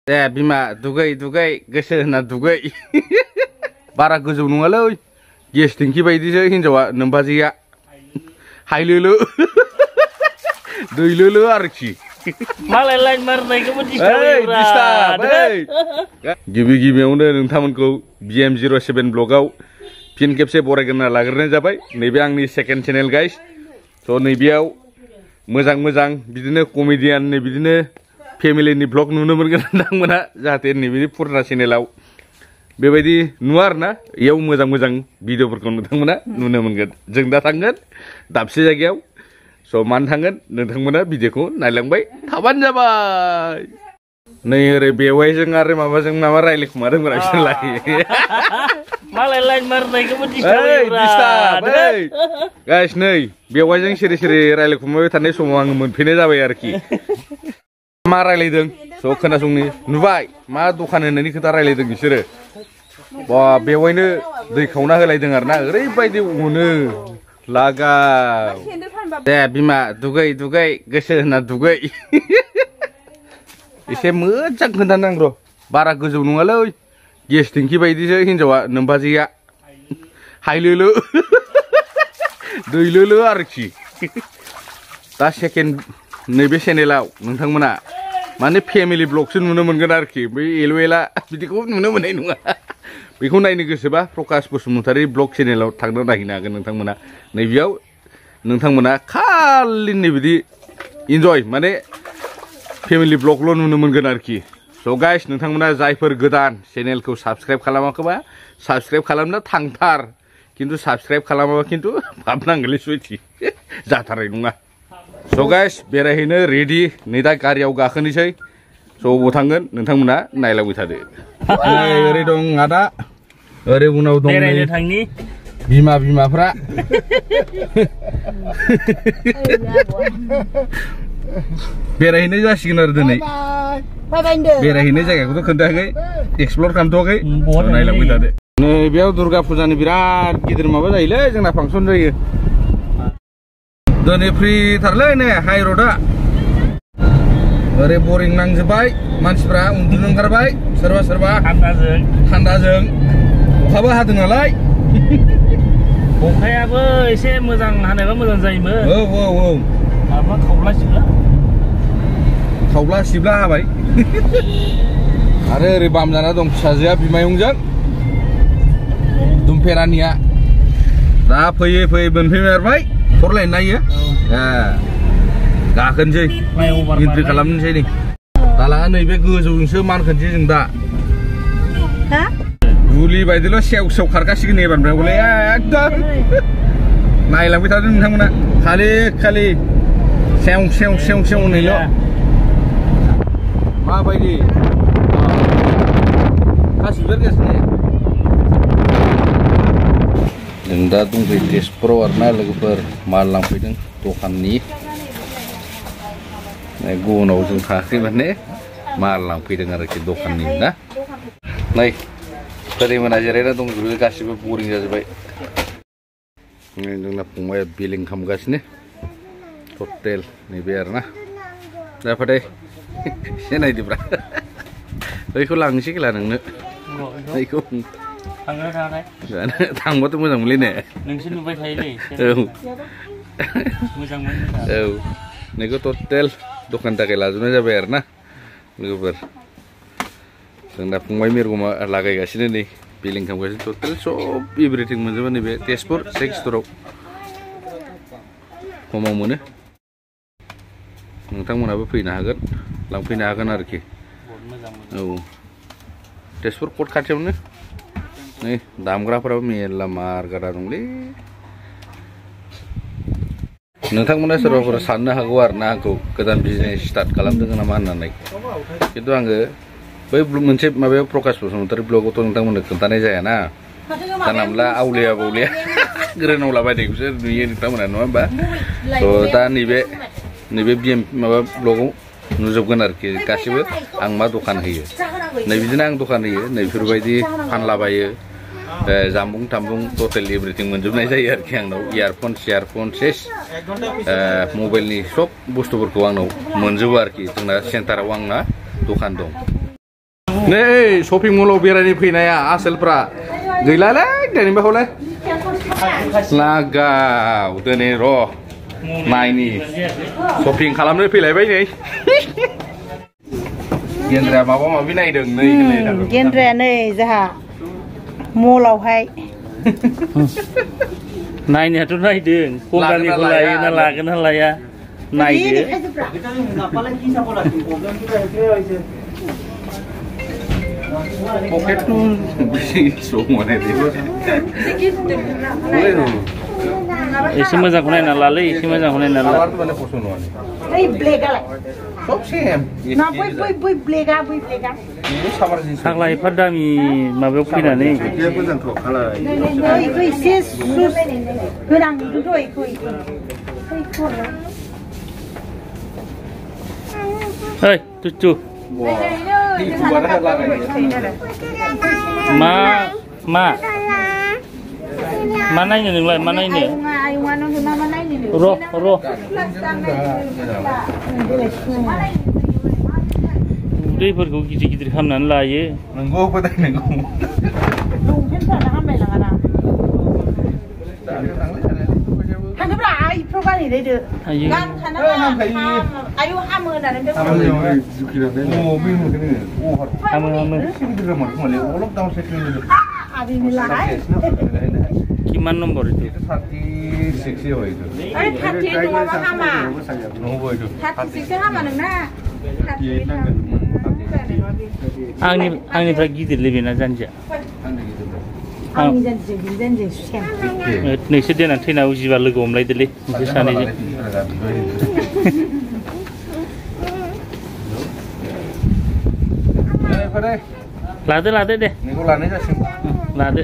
बिमा दुगै दुगै गोसो होना दुगै बारा गोजौ नङालै गेस टेंकी बायदिसो हिनजावा नोमबाजैया हायलोलो दैलोलो आरोखि मालाय लाइन मारनायखौबो डिस्टार्ब गिबि गिबियावनो नोंथांमोनखौ BM07 ब्लगाव फिन खेबसे बरायग्रोना लाग्रोनाय जाबाय। नैबे आंनि सेकेन्ड चेनेल गाइस। स' नैबेयाव मोजां मोजां बिदिनो कमेडियाननि बिदिनो फेमिलिनि ब्लग नुनो मोनगोन नोंथांमोना, जाहाथे नैबे पुराना चेनेलाव बेबायदि नुवा आरोना। इयाव मोजां मोजां भिडिअफोरखौ नोंथांमोना नुनो मोनगोन। जों दा थांगोन दाबसे जायगायाव। स' मानो थांगोन नोंथांमोना भिडिअखौ नायलांबाय थाबानो जाबाय। नै ओरै बेवाइजों आरो माबाजों माबा रायलायखुमादों बिसोरलाय मालाय लाइन मारनायखौबो डिस्टार्ब गाइस। नै बेवाइजों सिरि सिरि रायलायखुमाबाय थानाय समाव आङो मोनफैनाय जाबाय आरोखि। मा रायलायदों स' खोनासंनि। नुबाय मा दखान होनायनि खोथा रायलायदों बिसोरो। बा बेवाइनो दै खावना होलायदों आरोना, ओरैबायदि अनो लागा। बिमा दुगै दुगै गोसो होना दुगै एसे मोजां खोन्थानांग र'। बारा गोजौ नङालै गेस टेंकी बायदिसो हिनजावा नोमबाजैया हायलोलो दैलोलो आरोखि। दा सेकेन्ड नैबे चेनेलाव नोंथांमोना माने फेमिलि ब्लगसो नुनो मोनगोन आरोखि। बै एलवेला बिदिखौ नुनो मोननाय नङा। बेखौ नायनो गोसोबा प्रकाश बसुमतारी ब्लग चेनेलाव थांना नायहैनो हागोन नोंथांमोना। नैबेयाव नोंथांमोना खालि नैबिदि इन्जय माने फेमिलि ब्लगल' नुनो मोनगोन आरोखि। स' गाइस नोंथांमोना जायफोर गोदान चेनेलखौ साबस्क्राइब खालामाखैबा साबस्क्राइब खालामना थांथार। खिन्थु साबस्क्राइब खालामाबा खिन्थु हाबनांगोनलै सुइथि जाथारनाय नङा। स' गाइस बेरायहैनो रेडि। नै दा गारियाव गाखोनोसै। स' अबाव थांगोन नोंथांमोना नायलांबाय थादो। ओरै दं आदा, ओरै उनाव दं बिमा बिमाफ्रा बेरायहैनाय जासिगोन आरो दिनै। बेरायहैनाय जायगाखौथ' खोन्थायाखै, एक्सप्लर खालामथ'वाखै। नायलांबाय थादो। नैबेयाव दुर्गा फुजानि बिराद गिदिर माबा जायोलै, जोंना फांसन जायो दिनै। फ्रिथारलै नै हाइरडआ। ओरै बरिं नांजोब्बाय, मानसिफ्रा उन्दुनो ओंखारबाय सोरबा सोरबा थान्दाजों। अखाबो हादों नालाय। अखायाबो एसे मोजां हानायबा मोजां जायोमोन। औ औ औ माबा खावब्ला सिब्ला हाबाय। आरो ओरै बाम जाना दं फिसाजोआ बिमायंजों दुमफेरानिया। दा फैयै फैयै मोनफैमारबाय। खरलायनो नायो गाखोनोसै, एन्ट्रि खालामनोसै। नै दालाङा नैबे गोजौजोंसो मानखोनोसै जों दा। गुलि बायदिल' सेव सेव खारगासिगोन एबारनिफ्राय हले एकदम। नायलांबाय थादों नोंथांमोना, खालि खालि सेव सेव सेव सेव होनैल'। माबायदि गासिबो बेरगासिनो। जों दा दंफैयो तेजपुराव आरोना लोगोफोर। माल लांफैदों दखाननि। गुबुनाव जों थाङाखै माने माल लांफैदों आरोखि दखाननि ना। नै फोरैमोना जिरायना दंजोबो, गासिबो बरिं जाजोब्बाय। जोंना फंबाया बिलिं खालामगासिनो टटेल नैबे आरोना। दा फाथाय एसे नायदोब्रा, बैखौ लांनोसै खेला नोंनो। बैखौ थांबाथ' मोजां मोनलै ने। नोंसो नुबाय थायोलै। औ मोजां मोन। औ नैखौ टटेल दखान थाखाय लाजोबनाय जाबाय आरोना लोगोफोर। जों दा फंबाय मिरगमा लागायगासिनो नै बिलिं खालामगासिनो। टटेल सब एभ्रिथिं मोनजोबो नैबे तेजपुर सेक्स स्ट'राव। खमाव मोनो। नोंथांमोनाबो फैनो हागोन, लांफैनो हागोन आरोखि। औ तेजपुर कर्ट खाथियावनो। नै दामग्राफोराबो मेरला मारगादा दंलै। नोंथांमोना सोरबाफोर साननो हागौ आरोना आंखौ गोदान बिजनेस स्टार्ट खालामदों नामा होननानै। खिन्थु आङो बै मोनसे माबायाव प्रकाश बसुमतारी ब्लगावथ' नोंथांमोननो खोन्थानाय जायाना। जानला मोनला आवलिया बावलिया गोरोनावलाबायनायखौसो नुयो नोंथांमोना, नङा होमबा? थ' दा नैबे BM माबा ब्लगाव नुजोबगोन आरोखि गासिबो आं मा दखान होयो। नै बिदिनो आं दखान होयो, नैफोरबायदि फानलाबायो। जामबुं थामबुं टटेल एभ्रिथिं मोनजोबनाय जायो आरोखि आंनाव। इयारफन सियारफन सेस मबाइलनि सब बुस्थुफोरखौ आंनाव मोनजोबो आरोखि। जोंना सेन्टाराव आंना दखान दं। नै शपिं मलाव बेरायनो फैनाया आसोलफ्रा गैलालै दिनै बावलाय लागाव दिनै र' नायनि शपिं खालामनो फैलायबाय नै गेन्द्राया माबा माबि नायदों नै गेन्द्राया नै जोंहा मलावहाय नायनायाथ' नायदों कम्पानिखौ लायो ना लागोन ना लाया नायदो पकेटखौ बेसे स' मोनो एसे मोजांखौ नायना लालै एसे मोजांखौ नायना ला ओइ ब्लेकआलाय सब सेम ना बै ब्लेकआ फाग्ला एफा दामि माबायाव फैनानै इखौ एसे सुस होनांगौथ' इखौ ओइ तुचु मा नायनो नोंलाय मा नायनो र' उदैफोरखौ गिदिर गिदिर खालामनानै लायो नंगौ फोथाय नंगौ लंपेन्टफ्रानो हामलायलाङाना थाङोब्ला आइफ्राव गानहैलायदो गानखानाङा आयु हामो होननानै किमान नम्बर itu 36 ya itu 38 नङाबा हामा 36 हामा नोंना आंनिफ्राय गिदिरलै बेना जानजिया आंनि जानजिजों सेम नोंसोर देनां थैना उजिबा लोगो हमलायदोलै नोंसोर सानैजों लादो दे नोंखौ लानाय जासिगोन लादो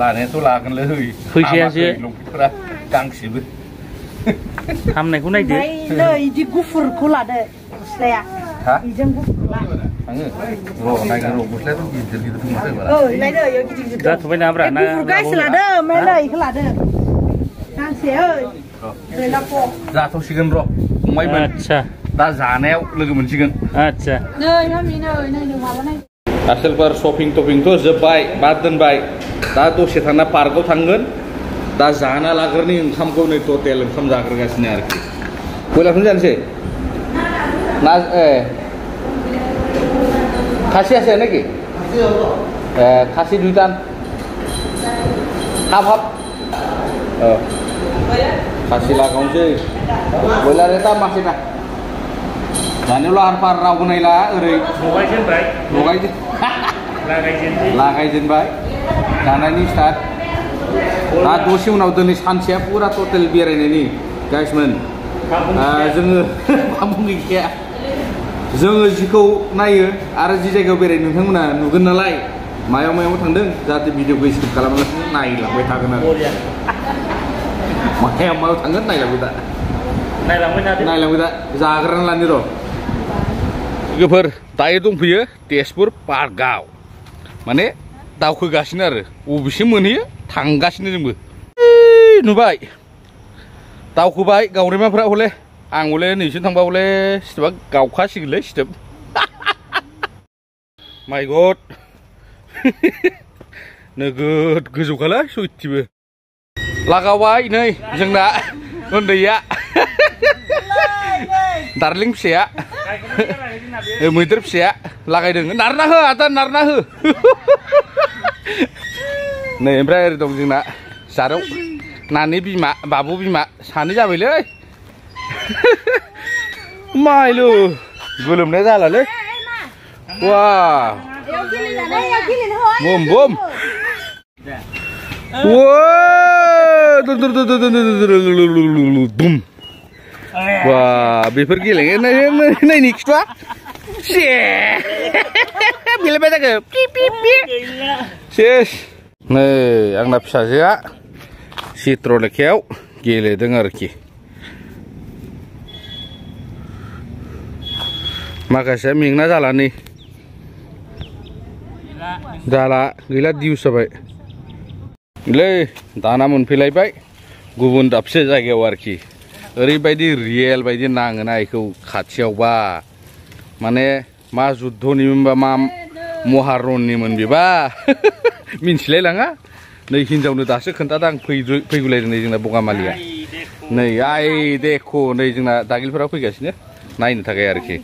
लानायाथ' लागोनलै होय फैसायासो लंपेन्टफोरा गांसेबो हामनायखौ नायदो नै इदि गुफुरखौ लादो गस्लाया बेजों गुफुर ला आङो र' नायगोन र' गस्लायाथ' गिदिर दंमारो लायदो इयो गिदिर जाथ'बाय ना ब्रा ना गुफुर गांसे लादो ओमफ्राय नै इखौ लादो गांसे ओइ गैलाख' जाथ'सिगोन र' फंबायमोन आच्छा दा जानायाव लोगो मोनसिगोन आच्छा नै मामि नै माबा नाय आसोलफोर शपिं टपिंथ' जोब्बाय बाद दोनबाय दा दसे थांना पार्कआव थांगोन दा जाना लाग्रोनि ओंखामखौ नै टटेल ओंखाम जाग्रोगासिनो आरोखि बयलारखौनो जानोसै ना खासि আছে নাকি খাসি দুইটান হাফ खासि लागावनोसै बयलार এটা मासे ना जानायाव लाहार फाहार रावबो नायला ओरै लागायजेनबाय जानायनि स्टार्ट दा दसे उनाव दिनै सानसेया पुरा टटेल बेरायनायनि गाइसमोन जोङो बाबुं गैखाया जोङो जिखौ नायो आरो जि जायगायाव बेरायनो नोंथांमोना नुगोन नालाय मायाव थांदों जाहाथे भिडिअखौ स्किप खालामालासिनो नायलांबाय थागोन आरो मायाव थांगोन नायलांबाय दा जाग्राना लानि र' लोगोफोर दायो दंफैयो तेजपुर पार्कआव माने दावखोगासिनो आरो बबेसिम मोनहैयो थांगासिनो जोंबो नुबाय दावखोबाय गावरेमाफ्रा हले आं हले नैसिम थांबा हले सिथोबा गावखासिगोनलै सिथोब माय गड नोगोद गोजौखालै सयथिबो लागावबाय नै जोंना उन्दैया दार्लिं फिसाया मैदेर फिसाया लागायदों नारना हो आदा नारना हो नै ओमफ्राय ओरै दं जोंना जारौ नानि बिमा बाबु बिमा सानै जाबायलै माइलु गोलोमनाय जालालै वा बुम बुम दुम वा बेफोर गेलेनायनि खिथुआ गेलेबाय थागो सेस नै आंना फिसाजोआ चित्रलेखायाव गेलेदों आरोखि माखासेया मेंना जाला नै जाला गैला दिउस जाबाय लै दाना मोनफैलायबाय गुबुन दाबसे जायगायाव आरोखि ओरैबायदि रियेल बायदि नाङोना इखौ खाथियावबा माने मा जुद्धनिमोनबा मा महारननिमोन बेबा मिन्थिलायलाङा नै हिनजावनो दासो खोन्थादों आं फैगुलायदों नै जोंना बगामालिया नै आइ देखो नै जोंना दागिलफोरा फैगासिनो नायनो थाखाय आरोखि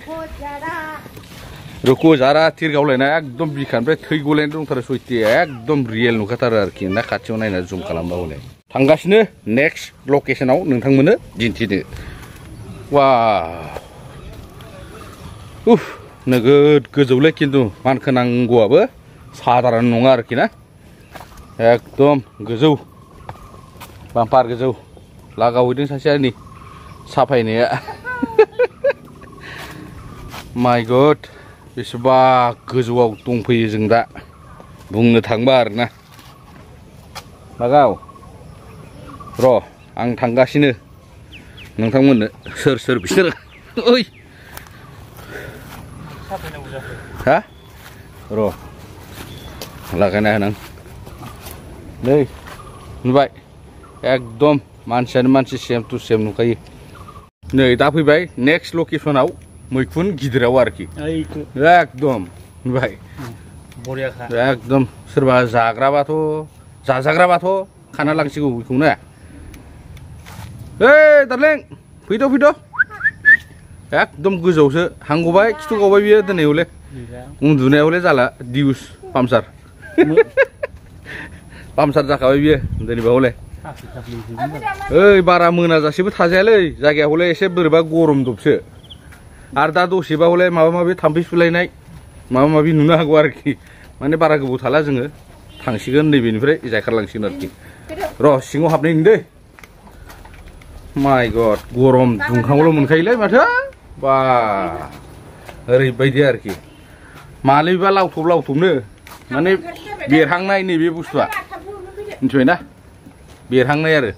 रुको जारा थिर गावलायनाय एकदम बिखानिफ्राय थै गलायनाय दंथारो सयथि एकदम रियेल नुखाथारो आरोखि ना खाथियाव नायना जुम खालामबा हले थांगासिनो नेक्स्ट लकेसनाव नोंथांमोननो दिन्थिनो वा उफ नोगोद गोजौलै खिन्थु मानखोनांगौआबो साधारन नङा आरोखि ना एकदम गोजौ बाम्पार गोजौ लागावहैदों सासेया नै साफायनाया माय गड बेसेबा गोजौआव दंफैयो जों दा बुंनो थांबा आरोना लागाव र' आं थांगासिनो नोंथांमोननो सोर सोर बिसोर ओइ हा र' लागायना होनां नै नुबाय एकदम मानसियानो मानसि सेम टु सेम नुखायो नै दा फैबाय नेक्स्ट लकेसनाव मैखुन गिदिराव आरोखि एकदम नुबाय बरियाखा एकदम सोरबा जाग्राबाथ' जाजाग्राबाथ' खाना लांसिगौ बेखौनो ओइ दार्लिं फैद' एकदम गोजौआवसो हांगबाय खिथु गावबाय बियो दिनै हले उन्दुनाया हले जाला दिउस पामसार पामसार जाखाबाय बियो दिनैबा हले ओइ बारा मोनाजासेबो थाजायालै जायगाया हले एसे बोरैबा गरम दबसो आरो दा दसेबा हले माबा माबि थाम्फै सुलायनाय माबा माबि नुनो हागौ आरोखि माने बारा गोबाव थाला जोङो थांसिगोन नैबेनिफ्राय जायखारलांसिगोन आरोखि र' सिङाव हाबनाय दे माय गड गरम दुंखांल' मोनखायोलै माथो बा ओरैबायदि आरोखि मालैबा लावथबनो माने बेरहांनाय नैबे बुस्थुआ मिथिबायना बेरहांनाय आरो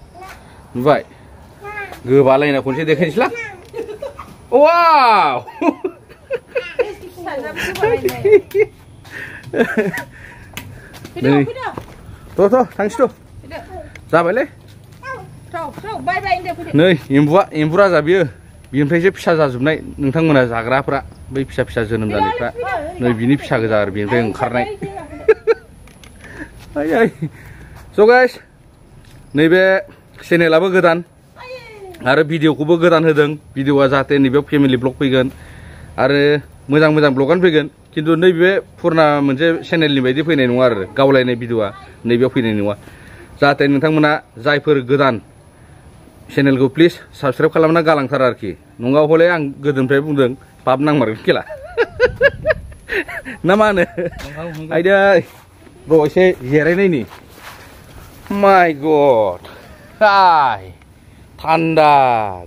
नुबाय गोबालायना खनसे देखायनोसैलां वाव नै थ' थांसै जाबायलै नै एम्बु राजा बियो बिनिफ्रायसो फिसा जाजोबनाय नोंथांमोना जाग्राफ्रा बै फिसा फिसा जोनोम जानायफ्रा नै बिनि फिसा गोजा आरो बिनिफ्राय ओंखारनाय स' गाइस नैबे चेनेलाबो गोदान आरो भिडिअखौबो गोदान होदों भिडिअआ जाहाथे नैबेयाव फेमिलि ब्लग फैगोन आरो मोजां ब्लगानो फैगोन खिन्थु नैबे फुरना मोनसे चेनेलनि बायदि फैनाय नङा आरो गावलायनाय भिडिअआ नैबेयाव फैनाय नङा जाहाथे नोंथांमोना जायफोर गोदान चेनेलखौ प्लिज साबस्क्राइब खालामना गालांथार आरोखि नङा हले आं गोदोनिफ्राय बुंदों पाप नांमारगोन खेला ना मा होनो आयदै र' एसे जिरायनायनि माय गड हाय थान्दा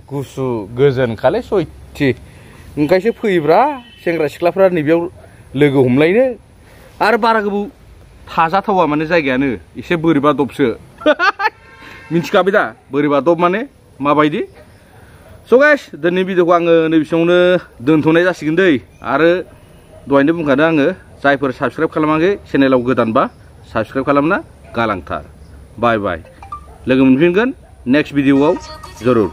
गुसु गोजोनखालै सयथि ओंखायसो फैब्रा सेंग्रा सिख्लाफ्रा नैबेयाव लोगो हमलायनो आरो बारा गोबाव थाजाथावा माने जायगायानो एसे बोरैबा दबसो मिन्थिखाबाय दा बोरैबा दब माने माबायदि स' गाइस दिनैनि भिडिअखौ आङो नैबेसिमावनो दोनथ'नाय जासिगोन दै आरो दहायनो बुंखादों आङो जायफोर साबस्क्राइब खालामाखै चेनेलाव गोदानबा साबस्क्राइब खालामना गालांथार बाय बाय लोगो मोनफिनगोन नेक्स्ट भिडिअआव जरुर